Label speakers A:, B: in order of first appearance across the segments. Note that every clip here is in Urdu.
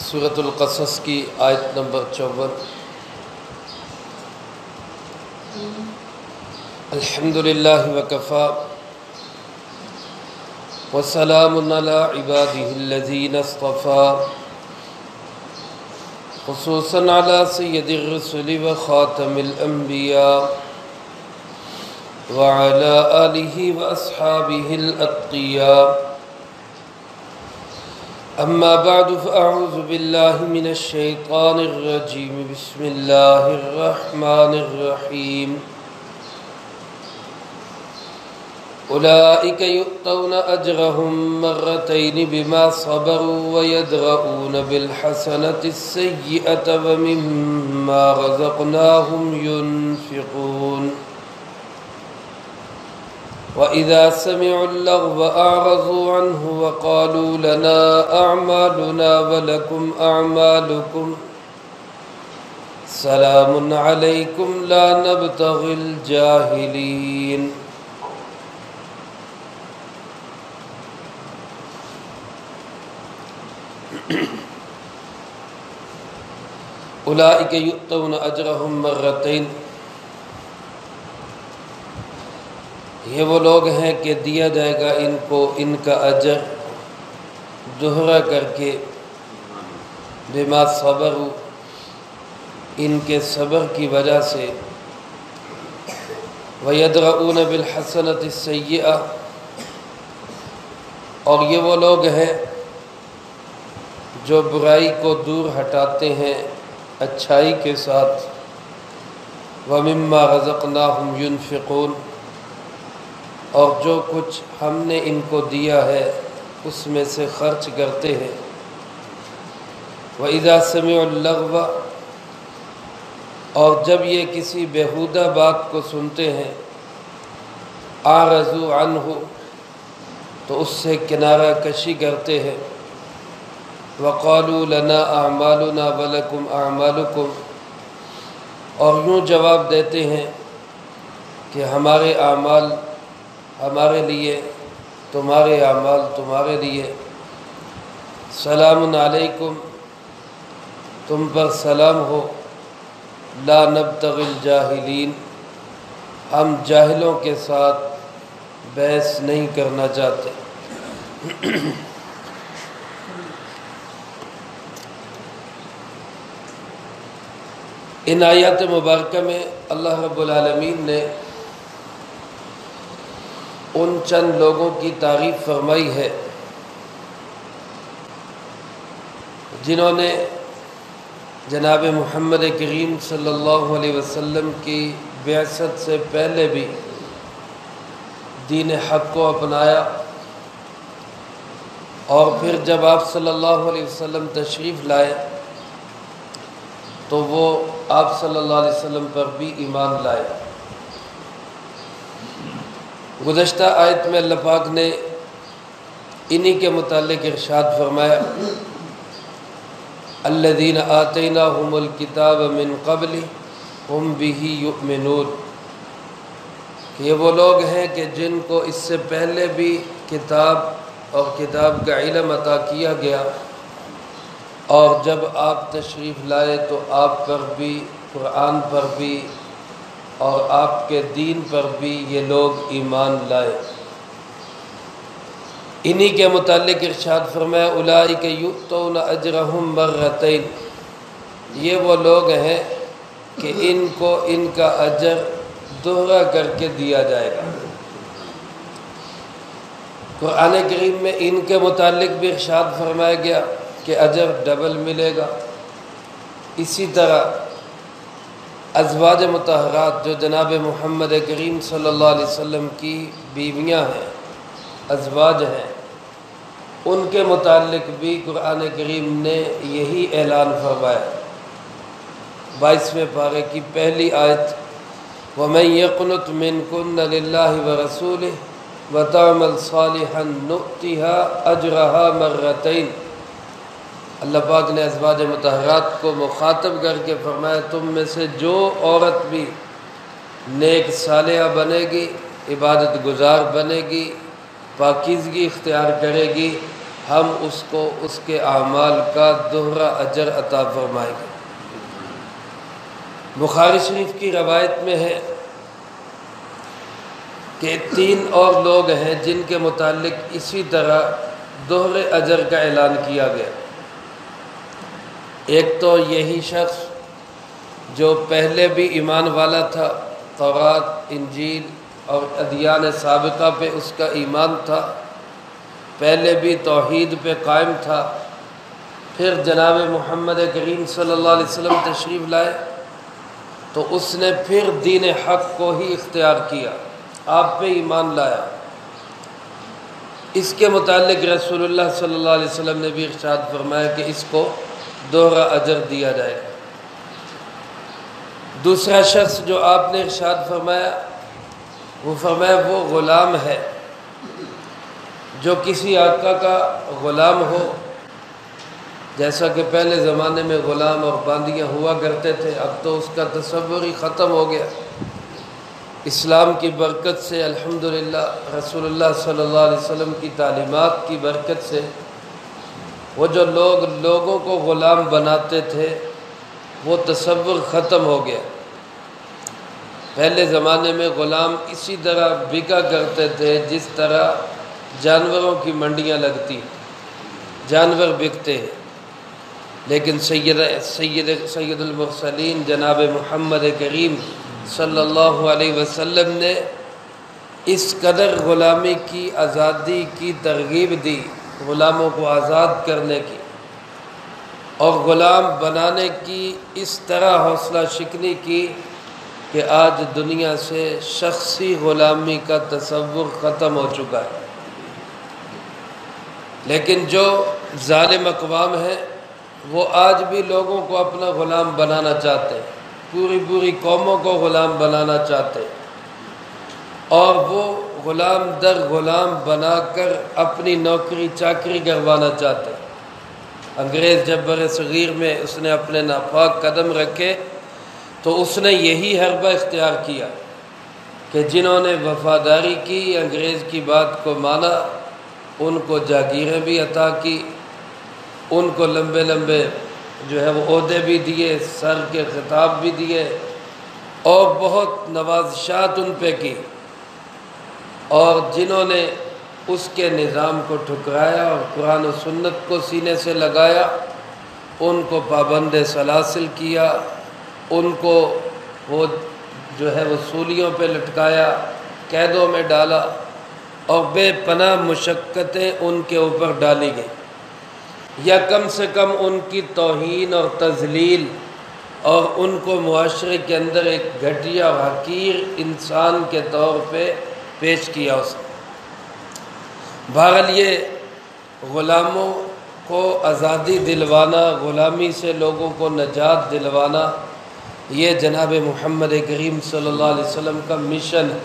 A: سورۃ القصص کی آیت نمبر 54۔ الحمدللہ وکفی وسلام علی عبادہ الذین اصطفی، خصوصاً علی سید الرسل وخاتم الانبیاء وعلی آلہ واصحابہ الاتقیاء۔ اما بعد فاعوذ باللہ من الشیطان الرجیم، بسم اللہ الرحمن الرحیم۔ اولئک یؤتون اجرهم مرتین بما صبروا ویدرؤون بالحسنۃ السیئۃ ومما رزقناہم ينفقون۔ وَإِذَا سَمِعُوا اللَّغْوَ أَعْرَضُوا عَنْهُ وَقَالُوا لَنَا أَعْمَالُنَا وَلَكُمْ أَعْمَالُكُمْ سَلَامٌ عَلَيْكُمْ لَا نَبْتَغِي الْجَاهِلِينَ۔ أُولَئِكَ يُؤْتَوْنَ أَجْرَهُمْ مَرَّتَيْنِ، یہ وہ لوگ ہیں کہ دیا جائے گا ان کو ان کا اجر دوہرا کر کے، بما صبروا، ان کے صبر کی وجہ سے، ویدرؤون بالحسنۃ السیئۃ، اور یہ وہ لوگ ہیں جو برائی کو دور ہٹاتے ہیں اچھائی کے ساتھ، ومما رزقناہم ينفقون، اور جو کچھ ہم نے ان کو دیا ہے اس میں سے خرچ کرتے ہیں۔ وَإِذَا سَمِعُوا اللَّغْوَ، اور جب یہ کسی بیہودہ بات کو سنتے ہیں، أَعْرَضُوا عَنْهُ، تو اس سے کنارہ کشی کرتے ہیں۔ وَقَالُوا لَنَا أَعْمَالُنَا وَلَكُمْ أَعْمَالُكُمْ، اور یوں جواب دیتے ہیں کہ ہمارے اعمال ہمارے لیے، تمہارے اعمال تمہارے لیے۔ سلام علیکم، تم پر سلام ہو، لا نبتغی الجاہلین، ہم جاہلوں کے ساتھ بحث نہیں کرنا چاہتے۔ ان آیات مبارکہ میں اللہ رب العالمین نے ان چند لوگوں کی تعریف فرمائی ہے جنہوں نے جناب محمد کریم صلی اللہ علیہ وسلم کی بعثت سے پہلے بھی دین حق کو اپنایا، اور پھر جب آپ صلی اللہ علیہ وسلم تشریف لائے تو وہ آپ صلی اللہ علیہ وسلم پر بھی ایمان لائے۔ گزشتہ آیت میں اللہ پاک نے انہی کے متعلق ارشاد فرمایا، الذین آتیناہم الکتاب من قبل ہم بہ یؤمنون، کہ یہ وہ لوگ ہیں کہ جن کو اس سے پہلے بھی کتاب اور کتاب کا علم عطا کیا گیا، اور جب آپ تشریف لائے تو آپ پر بھی، قرآن پر بھی اور آپ کے دین پر بھی یہ لوگ ایمان لائے۔ انہی کے متعلق ارشاد فرمایا، اولئک یؤتون اجرہم مرتین، یہ وہ لوگ ہیں کہ ان کو ان کا اجر دوہرا کر کے دیا جائے گا۔ قرآن کریم میں ان کے متعلق بھی ارشاد فرمایا گیا کہ اجر ڈبل ملے گا۔ اسی طرح ازواج مطہرات جو جناب محمد کریم صلی اللہ علیہ وسلم کی بیویاں ہیں، ازواج ہیں، ان کے متعلق بھی قرآن کریم نے یہی اعلان فرمایا۔ 22ویں پارے کی پہلی آیت، وَمَن يَقْنُتْ مِنكُنَّ لِلَّهِ وَرَسُولِهِ وَتَعْمَلْ صَالِحًا نُؤْتِهَا أَجْرَهَا مَرَّتَيْنِ۔ اللہ پاک نے ازواج مطہرات کو مخاطب کر کے فرمایا، تم میں سے جو عورت بھی نیک صالحہ بنے گی، عبادت گزار بنے گی، پاکیزگی اختیار کرے گی، ہم اس کو اس کے اعمال کا دوہرا اجر عطا فرمائیں گے۔ بخاری شریف کی روایت میں ہے کہ 3 اور لوگ ہیں جن کے متعلق اسی طرح دوہرے اجر کا اعلان کیا گیا۔ ایک تو یہی شخص جو پہلے بھی ایمان والا تھا، تورات، انجیل اور ادیان سابقہ پہ اس کا ایمان تھا، پہلے بھی توحید پہ قائم تھا، پھر جناب محمد کریم صلی اللہ علیہ وسلم تشریف لائے تو اس نے پھر دین حق کو ہی اختیار کیا، آپ پہ ایمان لایا۔ اس کے متعلق رسول اللہ صلی اللہ علیہ وسلم نے بھی ارشاد فرمایا کہ اس کو دوہرا اجر دیا جائے گا۔ دوسرا شخص جو آپ نے ارشاد فرمایا وہ فرمایا وہ غلام ہے جو کسی آقا کا غلام ہو، جیسا کہ پہلے زمانے میں غلام اور باندیاں ہوا کرتے تھے، اب تو اس کا تصور ہی ختم ہو گیا۔ اسلام کی برکت سے الحمدللہ، رسول اللہ صلی اللہ علیہ وسلم کی تعلیمات کی برکت سے وہ جو لوگوں کو غلام بناتے تھے وہ تصور ختم ہو گیا۔ پہلے زمانے میں غلام اسی طرح بکا کرتے تھے جس طرح جانوروں کی منڈیاں لگتی، جانور بکتے ہیں، لیکن سید المرسلین جناب محمد کریم صلی اللہ علیہ وسلم نے اس قدر غلامی کی آزادی کی ترغیب دی، غلاموں کو آزاد کرنے کی، اور غلام بنانے کی اس طرح حوصلہ شکنی کی کہ آج دنیا سے شخصی غلامی کا تصور ختم ہو چکا ہے۔ لیکن جو ظالم اقوام ہیں وہ آج بھی لوگوں کو اپنا غلام بنانا چاہتے ہیں، پوری قوموں کو غلام بنانا چاہتے ہیں، اور وہ غلام در غلام بنا کر اپنی نوکری چاکری کروانا چاہتے ہیں۔ انگریز جب بر صغیر میں اس نے اپنے ناپاک قدم رکھے تو اس نے یہی حربہ اختیار کیا کہ جنہوں نے وفاداری کی، انگریز کی بات کو مانا، ان کو جاگیریں بھی عطا کی، ان کو لمبے لمبے جو ہے وہ عہدے بھی دیے، سر کے خطاب بھی دیے، اور بہت نوازشات ان پہ کی، اور جنہوں نے اس کے نظام کو ٹھکرایا اور قرآن و سنت کو سینے سے لگایا ان کو پابند سلاسل کیا، ان کو وہ جو ہے وہ سولیوں پہ لٹکایا، قیدوں میں ڈالا، اور بے پناہ مشقتیں ان کے اوپر ڈالی گئی، یا کم سے کم ان کی توہین اور تذلیل اور ان کو معاشرے کے اندر ایک گھٹیا اور حقیر انسان کے طور پہ پیش کیا اس نے۔ بہرحال یہ غلاموں کو آزادی دلوانا، غلامی سے لوگوں کو نجات دلوانا، یہ جناب محمد کریم صلی اللہ علیہ وسلم کا مشن ہے۔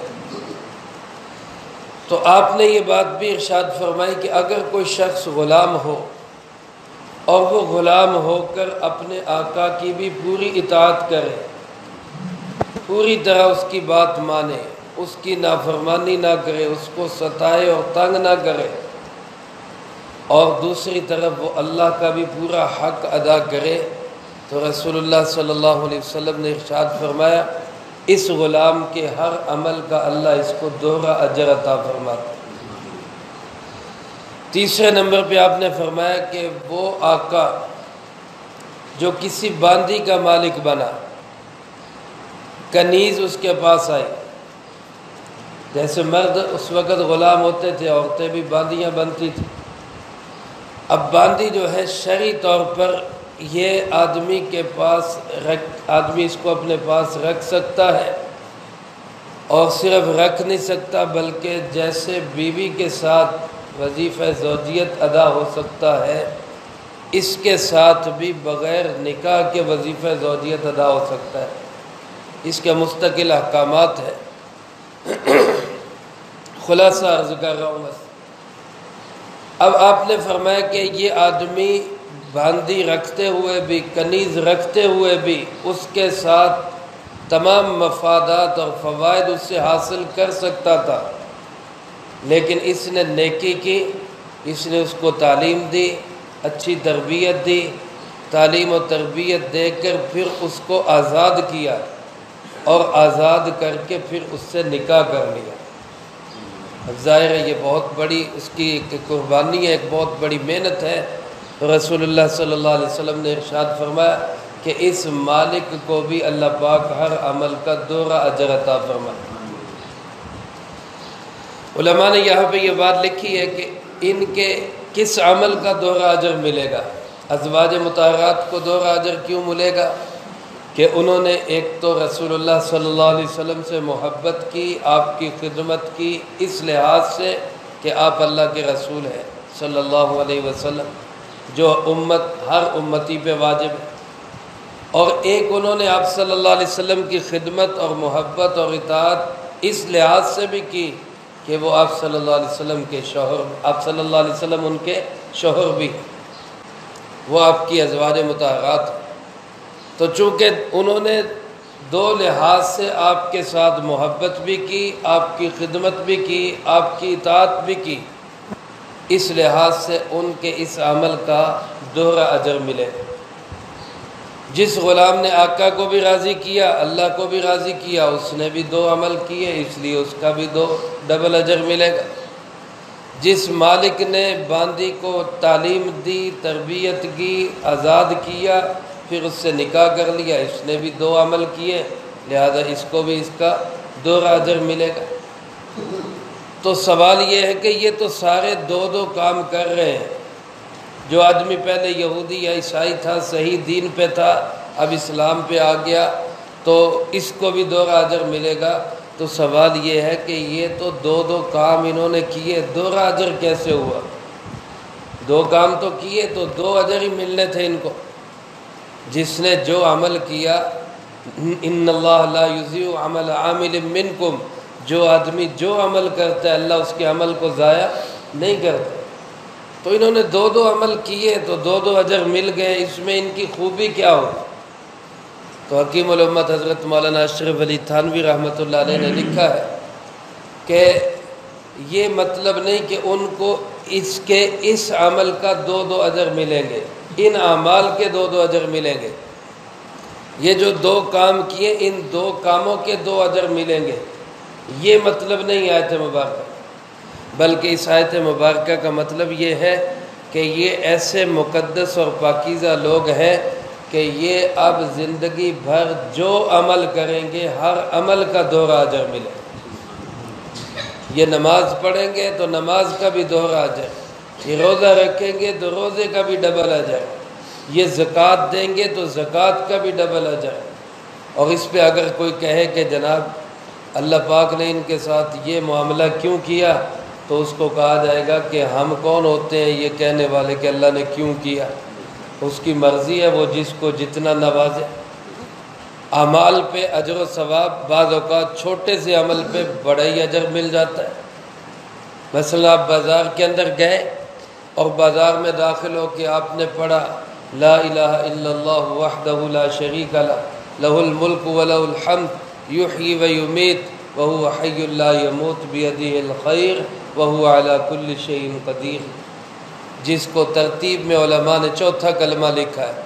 A: تو آپ نے یہ بات بھی ارشاد فرمائی کہ اگر کوئی شخص غلام ہو اور وہ غلام ہو کر اپنے آقا کی بھی پوری اطاعت کرے، پوری طرح اس کی بات مانے، اس کی نافرمانی نہ کرے، اس کو ستائے اور تنگ نہ کرے، اور دوسری طرف وہ اللہ کا بھی پورا حق ادا کرے، تو رسول اللہ صلی اللہ علیہ وسلم نے ارشاد فرمایا اس غلام کے ہر عمل کا اللہ اس کو دوہرا اجر عطا فرماتا ہے۔ تیسرے نمبر پہ آپ نے فرمایا کہ وہ آقا جو کسی باندی کا مالک بنا، کنیز اس کے پاس آئی، جیسے مرد اس وقت غلام ہوتے تھے، عورتیں بھی باندیاں بنتی تھیں، اب باندی جو ہے شرعی طور پر یہ آدمی کے پاس آدمی اس کو اپنے پاس رکھ سکتا ہے، اور صرف رکھ نہیں سکتا بلکہ جیسے بیوی کے ساتھ وظیفہ زوجیت ادا ہو سکتا ہے، اس کے ساتھ بھی بغیر نکاح کے وظیفہ زوجیت ادا ہو سکتا ہے، اس کے مستقل احکامات ہیں۔ خلاصہ عرض کر رہا ہوں بس۔ اب آپ نے فرمایا کہ یہ آدمی باندی رکھتے ہوئے بھی، کنیز رکھتے ہوئے بھی اس کے ساتھ تمام مفادات اور فوائد اس سے حاصل کر سکتا تھا، لیکن اس نے نیکی کی، اس نے اس کو تعلیم دی، اچھی تربیت دی، تعلیم و تربیت دے کر پھر اس کو آزاد کیا اور آزاد کر کے پھر اس سے نکاح کر لیا۔ اب ظاہر ہے یہ بہت بڑی اس کی ایک قربانی ہے، ایک بہت بڑی محنت ہے۔ رسول اللہ صلی اللہ علیہ وسلم نے ارشاد فرمایا کہ اس مالک کو بھی اللہ پاک ہر عمل کا دوہرا اجر عطا فرمائے۔ علماء نے یہاں پہ یہ بات لکھی ہے کہ ان کے کس عمل کا دوہرا اجر ملے گا؟ ازواج مطہرات کو دوہرا اجر کیوں ملے گا؟ کہ انہوں نے ایک تو رسول اللہ صلی اللہ علیہ وسلم سے محبت کی، آپ کی خدمت کی اس لحاظ سے کہ آپ اللہ کے رسول ہیں صلی اللہ علیہ وسلم، جو ہر امتی پہ واجب ہے، اور ایک انہوں نے آپ صلی اللہ علیہ وسلم کی خدمت اور محبت اور اطاعت اس لحاظ سے بھی کی کہ وہ آپ صلی اللہ علیہ وسلم کے شوہر، آپ صلی اللہ علیہ وسلم ان کے شوہر بھی، وہ آپ کی ازواج مطہرات۔ تو چونکہ انہوں نے دو لحاظ سے آپ کے ساتھ محبت بھی کی، آپ کی خدمت بھی کی، آپ کی اطاعت بھی کی، اس لحاظ سے ان کے اس عمل کا دوہرا اجر ملے۔ جس غلام نے آقا کو بھی راضی کیا، اللہ کو بھی راضی کیا، اس نے بھی دو عمل کیے، اس لیے اس کا بھی ڈبل اجر ملے گا۔ جس مالک نے باندی کو تعلیم دی، تربیت کی، آزاد کیا، پھر اس سے نکاح کر لیا، اس نے بھی دو عمل کیے، لہذا اس کو بھی اس کا دوہرا اجر ملے گا۔ تو سوال یہ ہے کہ یہ تو سارے دو کام کر رہے ہیں۔ جو آدمی پہلے یہودی یا عیسائی تھا، صحیح دین پہ تھا، اب اسلام پہ آ گیا، تو اس کو بھی دوہرا اجر ملے گا۔ تو سوال یہ ہے کہ یہ تو دو کام انہوں نے کیے، دوہرا اجر کیسے ہوا؟ دو کام تو کیے تو دو اجر ہی ملنے تھے ان کو۔ جس نے جو عمل کیا، ان اللہ لا یضیع عمل عامل منکم، جو آدمی جو عمل کرتا ہے اللہ اس کے عمل کو ضائع نہیں کرتا۔ تو انہوں نے دو عمل کیے تو دو اجر مل گئے، اس میں ان کی خوبی کیا ہو؟ تو حکیم الامت حضرت مولانا اشرف علی تھانوی رحمۃ اللہ علیہ نے لکھا ہے کہ یہ مطلب نہیں کہ ان کو اس عمل کا دو اجر ملیں گے، ان اعمال کے دو اجر ملیں گے۔ یہ جو دو کام کیے، ان دو کاموں کے دو اجر ملیں گے، یہ مطلب نہیں آیت مبارکہ، بلکہ اس آیت مبارکہ کا مطلب یہ ہے کہ یہ ایسے مقدس اور پاکیزہ لوگ ہیں کہ یہ اب زندگی بھر جو عمل کریں گے ہر عمل کا دوہرا اجر ملے۔ یہ نماز پڑھیں گے تو نماز کا بھی دوہرا اجر، یہ روزہ رکھیں گے تو روزے کا بھی ڈبل اجر، یہ زکوٰۃ دیں گے تو زکوٰۃ کا بھی ڈبل اجر۔ اور اس پہ اگر کوئی کہے کہ جناب اللہ پاک نے ان کے ساتھ یہ معاملہ کیوں کیا، تو اس کو کہا جائے گا کہ ہم کون ہوتے ہیں یہ کہنے والے کہ اللہ نے کیوں کیا؟ اس کی مرضی ہے، وہ جس کو جتنا نوازے۔ اعمال پہ اجر و ثواب، بعض اوقات چھوٹے سے عمل پہ بڑا ہی اجر مل جاتا ہے۔ مثلا آپ بازار کے اندر گئے اور بازار میں داخل ہو کے آپ نے پڑھا لا الہ الا اللہ وحدہ لا شریک لہ لہ الملک ولہ الحمد یحیی ویمیت وہو حی لا یموت بیدہ الخیر وہو علی کل شیء قدیر، جس کو ترتیب میں علماء نے چوتھا کلمہ لکھا ہے۔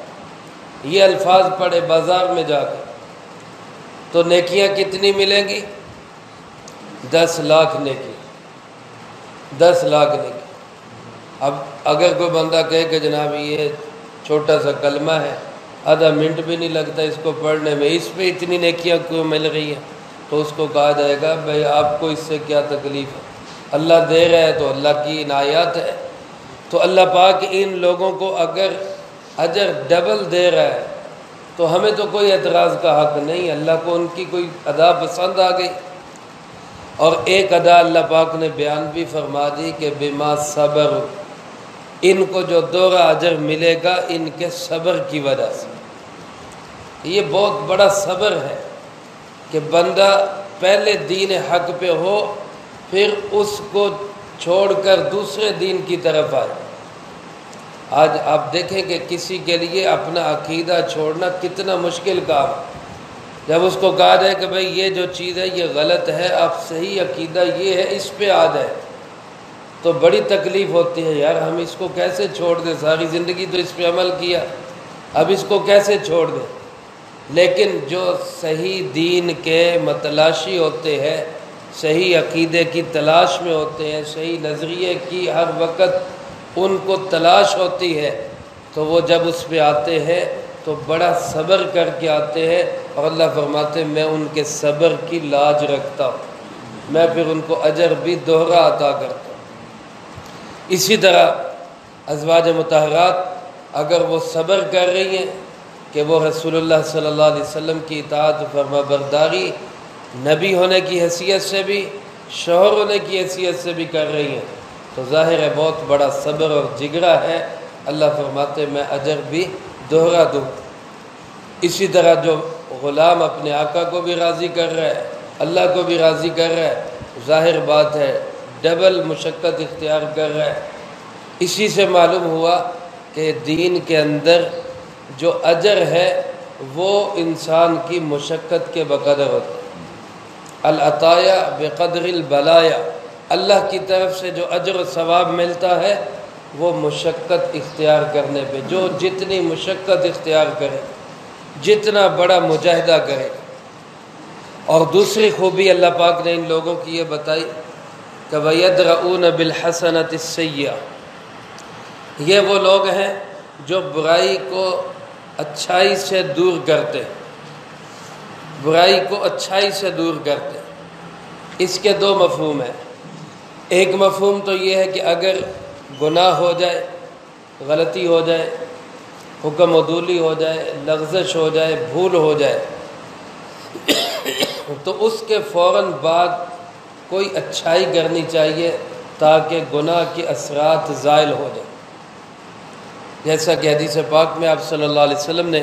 A: یہ الفاظ پڑھے بازار میں جا کے تو نیکیاں کتنی ملیں گی؟ 10 لاکھ نیکی، 10 لاکھ نیکی۔ اب اگر کوئی بندہ کہے کہ جناب یہ چھوٹا سا کلمہ ہے، آدھا منٹ بھی نہیں لگتا اس کو پڑھنے میں، اس پہ اتنی نیکیاں کیوں مل رہی ہیں؟ تو اس کو کہا جائے گا بھائی آپ کو اس سے کیا تکلیف ہے؟ اللہ دے رہا ہے تو اللہ کی عنایات ہے۔ تو اللہ پاک ان لوگوں کو اگر اجر ڈبل دے رہا ہے تو ہمیں تو کوئی اعتراض کا حق نہیں، اللہ کو ان کی کوئی ادا پسند آ گئی۔ اور ایک ادا اللہ پاک نے بیان بھی فرما دی کہ بما صبر، ان کو جو دوہرا اجر ملے گا ان کے صبر کی وجہ سے۔ یہ بہت بڑا صبر ہے کہ بندہ پہلے دین حق پہ ہو، پھر اس کو چھوڑ کر دوسرے دین کی طرف آئے۔ آج آپ دیکھیں کہ کسی کے لیے اپنا عقیدہ چھوڑنا کتنا مشکل کام ہے۔ جب اس کو کہا جائے کہ بھئی یہ جو چیز ہے یہ غلط ہے، آپ صحیح عقیدہ یہ ہے، اس پہ آ جائے، تو بڑی تکلیف ہوتی ہے، یار ہم اس کو کیسے چھوڑ دیں، ساری زندگی تو اس پہ عمل کیا، اب اس کو کیسے چھوڑ دیں۔ لیکن جو صحیح دین کے متلاشی ہوتے ہیں، صحیح عقیدے کی تلاش میں ہوتے ہیں، صحیح نظریے کی ہر وقت ان کو تلاش ہوتی ہے، تو وہ جب اس پہ آتے ہیں تو بڑا صبر کر کے آتے ہیں، اور اللہ فرماتے ہیں میں ان کے صبر کی لاج رکھتا ہوں، میں پھر ان کو اجر بھی دوہرا عطا کرتا ہوں۔ اسی طرح ازواج مطہرات اگر وہ صبر کر رہی ہیں کہ وہ رسول اللہ صلی اللہ علیہ وسلم کی اطاعت و فرما برداری نبی ہونے کی حیثیت سے بھی، شوہر ہونے کی حیثیت سے بھی کر رہی ہیں، تو ظاہر ہے بہت بڑا صبر اور جگرا ہے، اللہ فرماتے میں اجر بھی دوہرا دوں۔ اسی طرح جو غلام اپنے آقا کو بھی راضی کر رہا ہے، اللہ کو بھی راضی کر رہا ہے، ظاہر بات ہے ڈبل مشقت اختیار کر رہا ہے۔ اسی سے معلوم ہوا کہ دین کے اندر جو اجر ہے وہ انسان کی مشقت کے بقدر ہوتا ہے۔ العطایا بقدر البلایا، اللہ کی طرف سے جو اجر و ثواب ملتا ہے وہ مشقت اختیار کرنے پہ، جو جتنی مشقت اختیار کرے، جتنا بڑا مجاہدہ کرے۔ اور دوسری خوبی اللہ پاک نے ان لوگوں کی یہ بتائی کہ وَيَدْرَؤُونَ بِالْحَسَنَةِ السَّيِّئَةِ، یہ وہ لوگ ہیں جو برائی کو اچھائی سے دور کرتے، برائی کو اچھائی سے دور کرتے۔ اس کے دو مفہوم ہیں۔ ایک مفہوم تو یہ ہے کہ اگر گناہ ہو جائے، غلطی ہو جائے، حکم عدولی ہو جائے، لغزش ہو جائے، بھول ہو جائے، تو اس کے فوراً بعد کوئی اچھائی کرنی چاہیے تاکہ گناہ کے اثرات زائل ہو جائیں۔ جیسا کہ حدیث پاک میں آپ صلی اللہ علیہ وسلم نے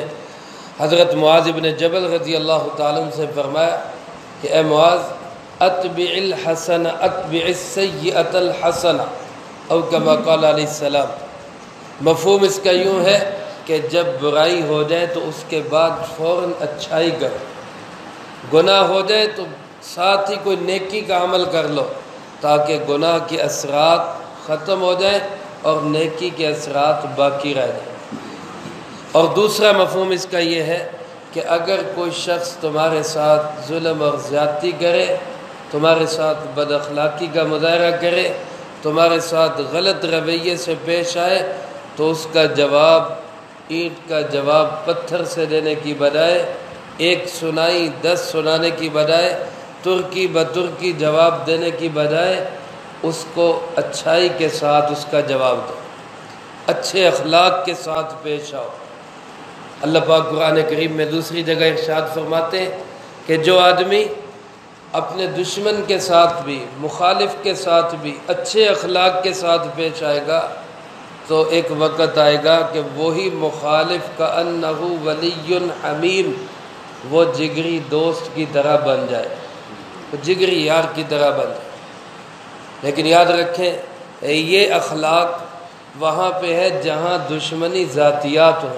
A: حضرت معاذ بن جبل رضی اللہ تعالیٰ عنہ سے فرمایا کہ اے معاذ اتبع الحسن اتبع السیئۃ الحسنہ، او کما قال علیہ السلام۔ مفہوم اس کا یوں ہے کہ جب برائی ہو جائے تو اس کے بعد فوراً اچھائی کرو، گناہ ہو جائے تو ساتھ ہی کوئی نیکی کا عمل کر لو تاکہ گناہ کے اثرات ختم ہو جائیں اور نیکی کے اثرات باقی رہ جائیں۔ اور دوسرا مفہوم اس کا یہ ہے کہ اگر کوئی شخص تمہارے ساتھ ظلم اور زیادتی کرے، تمہارے ساتھ بد اخلاقی کا مظاہرہ کرے، تمہارے ساتھ غلط رویے سے پیش آئے، تو اس کا جواب اینٹ کا جواب پتھر سے دینے کی بجائے، ایک سنائی 10 سنانے کی بجائے، ترکی بترکی جواب دینے کی بجائے اس کو اچھائی کے ساتھ اس کا جواب دو، اچھے اخلاق کے ساتھ پیش آؤ۔ اللہ پاک قرآن کریم میں دوسری جگہ ارشاد فرماتے ہیں کہ جو آدمی اپنے دشمن کے ساتھ بھی، مخالف کے ساتھ بھی اچھے اخلاق کے ساتھ پیش آئے گا تو ایک وقت آئے گا کہ وہی مخالف کأنہ ولی حمیم، وہ جگری دوست کی طرح بن جائے، وہ جگری یار کی طرح بن جائے۔ لیکن یاد رکھیں یہ اخلاق وہاں پہ ہے جہاں دشمنی ذاتیات ہو،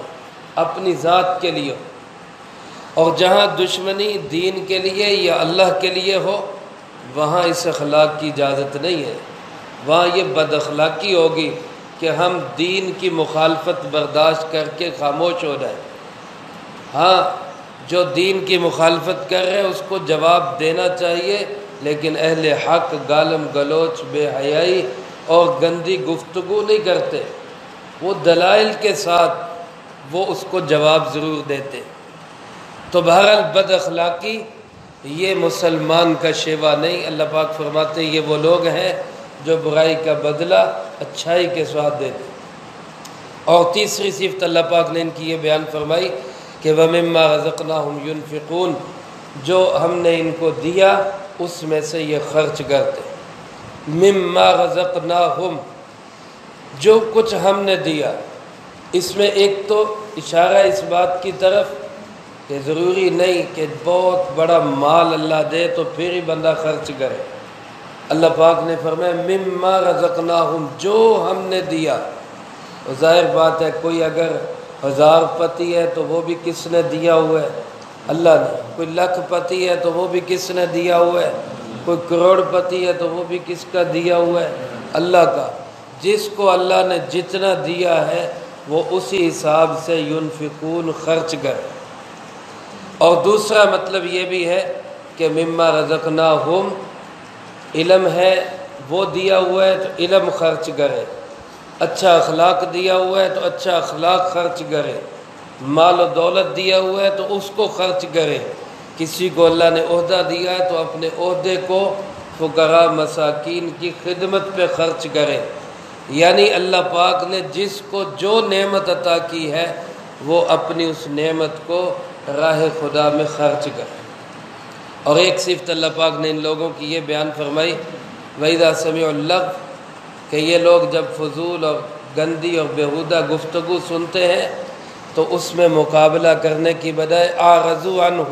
A: اپنی ذات کے لیے ہو، اور جہاں دشمنی دین کے لیے یا اللہ کے لیے ہو وہاں اس اخلاق کی اجازت نہیں ہے، وہاں یہ بد اخلاقی ہوگی کہ ہم دین کی مخالفت برداشت کر کے خاموش ہو جائیں۔ ہاں جو دین کی مخالفت کر رہے ہیں اس کو جواب دینا چاہیے، لیکن اہل حق گالم گلوچ، بے حیائی اور گندی گفتگو نہیں کرتے، وہ دلائل کے ساتھ وہ اس کو جواب ضرور دیتے۔ تو بہرحال بد اخلاقی یہ مسلمان کا شیوا نہیں۔ اللہ پاک فرماتے ہیں یہ وہ لوگ ہیں جو برائی کا بدلہ اچھائی کے ساتھ دیتے۔ اور تیسری صفت اللہ پاک نے ان کی یہ بیان فرمائی کہ وَمِمَّا رَزَقْنَاهُمْ يُنْفِقُونَ، جو ہم نے ان کو دیا اس میں سے یہ خرچ کرتے۔ مِمَّا رَزَقْنَاهُمْ، جو کچھ ہم نے دیا، اس میں ایک تو اشارہ اس بات کی طرف کہ ضروری نہیں کہ بہت بڑا مال اللہ دے تو پھر ہی بندہ خرچ کرے۔ اللہ پاک نے فرمایا مما رزقناہم، جو ہم نے دیا۔ تو ظاہر بات ہے کوئی اگر 1000 پتی ہے تو وہ بھی کس نے دیا ہوا ہے؟ اللہ نے۔ کوئی 1,00,000 پتی ہے تو وہ بھی کس نے دیا ہوا ہے؟ کوئی کروڑ پتی ہے تو وہ بھی کس کا دیا ہوا ہے؟ اللہ کا، جس کو اللہ نے جتنا دیا ہے وہ اسی حساب سے ينفقون خرچ کرے۔ اور دوسرا مطلب یہ بھی ہے کہ مما رزقناہم، علم ہے وہ دیا ہوا ہے تو علم خرچ کرے، اچھا اخلاق دیا ہوا ہے تو اچھا اخلاق خرچ کرے، مال و دولت دیا ہوا ہے تو اس کو خرچ کرے، کسی کو اللہ نے عہدہ دیا ہے تو اپنے عہدے کو فقراء مساکین کی خدمت پہ خرچ کرے۔ یعنی اللہ پاک نے جس کو جو نعمت عطا کی ہے وہ اپنی اس نعمت کو راہ خدا میں خرچ کرے۔ اور ایک صفت اللہ پاک نے ان لوگوں کی یہ بیان فرمائی، وَإِذَا سَمِعُوا اللَّغْوَ، کہ یہ لوگ جب فضول اور گندی اور بیہودہ گفتگو سنتے ہیں تو اس میں مقابلہ کرنے کی بجائے اعرضوا عنہ،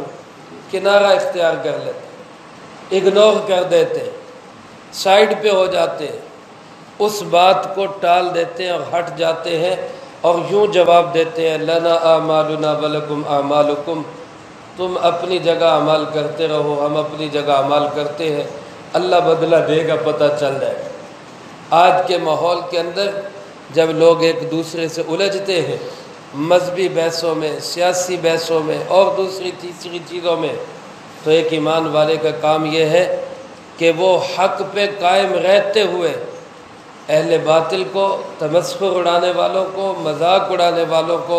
A: کنارہ اختیار کر لیتے، اگنور کر دیتے، سائیڈ پہ ہو جاتے ہیں، اس بات کو ٹال دیتے ہیں اور ہٹ جاتے ہیں اور یوں جواب دیتے ہیں لنا اعمالنا ولکم اعمالکم، تم اپنی جگہ عمل کرتے رہو، ہم اپنی جگہ عمل کرتے ہیں، اللہ بدلہ دے گا، پتہ چل جائے گا۔ آج کے ماحول کے اندر جب لوگ ایک دوسرے سے الجھتے ہیں مذہبی بحثوں میں، سیاسی بحثوں میں اور دوسری تیسری چیزوں میں، تو ایک ایمان والے کا کام یہ ہے کہ وہ حق پہ قائم رہتے ہوئے اہل باطل کو، تمسخر اڑانے والوں کو، مذاق اڑانے والوں کو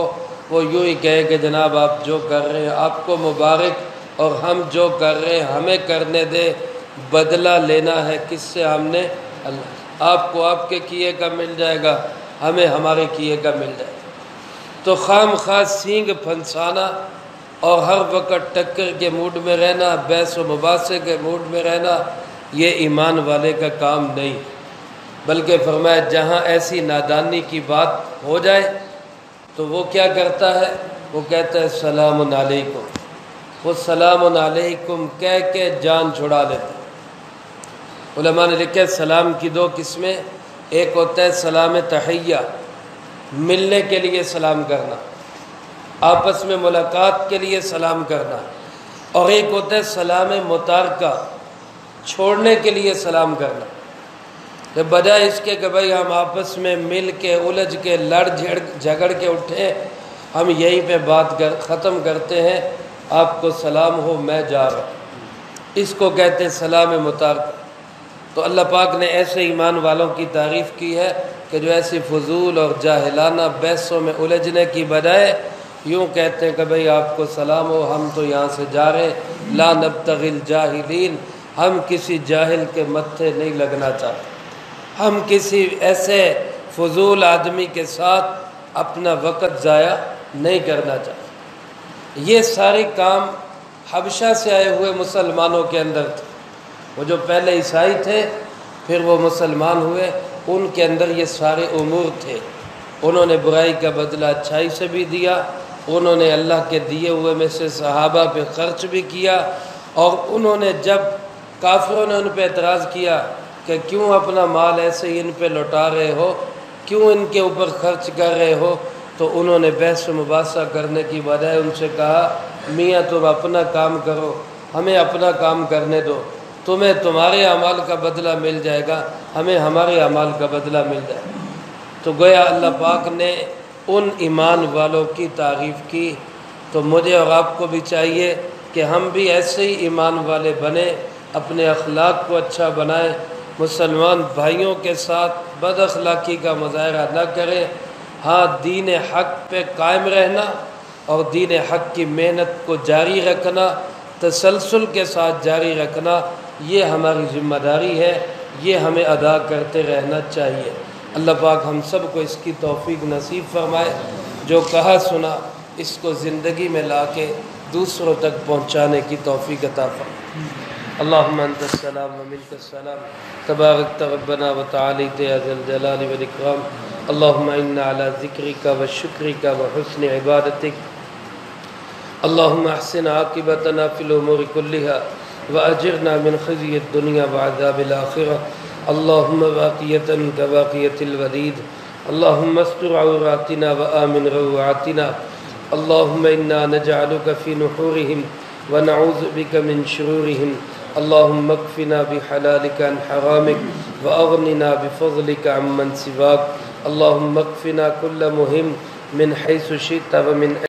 A: وہ یوں ہی کہے کہ جناب آپ جو کر رہے ہیں آپ کو مبارک، اور ہم جو کر رہے ہیں ہمیں کرنے دے، بدلہ لینا ہے کس سے؟ ہم نے اللہ، آپ کو آپ کے کیے کا مل جائے گا، ہمیں ہمارے کیے کا مل جائے گا۔ تو خام خواہ سینگ پھنسانا اور ہر وقت ٹکر کے موڈ میں رہنا، بحث و مباحثے کے موڈ میں رہنا، یہ ایمان والے کا کام نہیں، بلکہ فرمایا جہاں ایسی نادانی کی بات ہو جائے تو وہ کیا کرتا ہے؟ وہ کہتا ہے سلام علیکم، وہ سلام علیکم کہہ کے جان چھڑا لیتا ہے۔ علماء نے لکھا ہے سلام کی دو قسمیں، ایک ہوتا ہے سلام تحیہ، ملنے کے لیے سلام کرنا، آپس میں ملاقات کے لیے سلام کرنا، اور ایک ہوتا ہے سلام متارکہ، چھوڑنے کے لیے سلام کرنا، کہ بجائے اس کے کہ بھائی ہم آپس میں مل کے الجھ کے لڑ جھگڑ کے اٹھیں، ہم یہیں پہ بات ختم کرتے ہیں، آپ کو سلام ہو میں جا رہا ہوں، اس کو کہتے ہیں سلام متارکہ۔ تو اللہ پاک نے ایسے ایمان والوں کی تعریف کی ہے کہ جو ایسی فضول اور جاہلانہ بحثوں میں الجھنے کی بجائے یوں کہتے ہیں کہ بھئی آپ کو سلام ہو، ہم تو یہاں سے جا رہے ہیں، لا نبتغی الجاہلین، ہم کسی جاہل کے متھے نہیں لگنا چاہتے، ہم کسی ایسے فضول آدمی کے ساتھ اپنا وقت ضائع نہیں کرنا چاہتے۔ یہ سارے کام حبشہ سے آئے ہوئے مسلمانوں کے اندر تھے، وہ جو پہلے عیسائی تھے پھر وہ مسلمان ہوئے، ان کے اندر یہ سارے امور تھے۔ انہوں نے برائی کا بدلہ اچھائی سے بھی دیا، انہوں نے اللہ کے دیے ہوئے میں سے صحابہ پہ خرچ بھی کیا، اور انہوں نے جب کافروں نے ان پہ اعتراض کیا کہ کیوں اپنا مال ایسے ہی ان پہ لوٹا رہے ہو، کیوں ان کے اوپر خرچ کر رہے ہو، تو انہوں نے بحث و مباحثہ کرنے کی بجائے ان سے کہا میاں تم اپنا کام کرو، ہمیں اپنا کام کرنے دو، تمہیں تمہارے اعمال کا بدلہ مل جائے گا، ہمیں ہمارے اعمال کا بدلہ مل جائے گا۔ تو گویا اللہ پاک نے ان ایمان والوں کی تعریف کی، تو مجھے اور آپ کو بھی چاہیے کہ ہم بھی ایسے ہی ایمان والے بنیں، اپنے اخلاق کو اچھا بنائیں، مسلمان بھائیوں کے ساتھ بد اخلاقی کا مظاہرہ نہ کریں، ہاں دین حق پہ قائم رہنا اور دین حق کی محنت کو جاری رکھنا، تسلسل کے ساتھ جاری رکھنا، یہ ہماری ذمہ داری ہے، یہ ہمیں ادا کرتے رہنا چاہیے۔ اللہ پاک ہم سب کو اس کی توفیق نصیب فرمائے، جو کہا سنا اس کو زندگی میں لا کے دوسروں تک پہنچانے کی توفیق عطا فرمائے۔ اللہم انت السلام و منک السلام، تبارکت ربنا و تعالیت یا ذا الجلال والاکرام، اللہم انا علی ذکرک و شکرک و حسن عبادتک، اللہم احسن عاقبتنا فی الامور کلہا واجرنا من خزی الدنیا وعذاب الآخرہ، اللہم باقیتا کباقیت الودید، اللہم استر عوراتنا وآمن روعاتنا، اللہم انا نجعلک فی نحورہم ونعوذ بک من شرورہم، اللهم اكفنا بحلالك عن حرامك وأغننا بفضلك عمن سواك. اللهم اكفنا كل مهم من حيث شئت ومن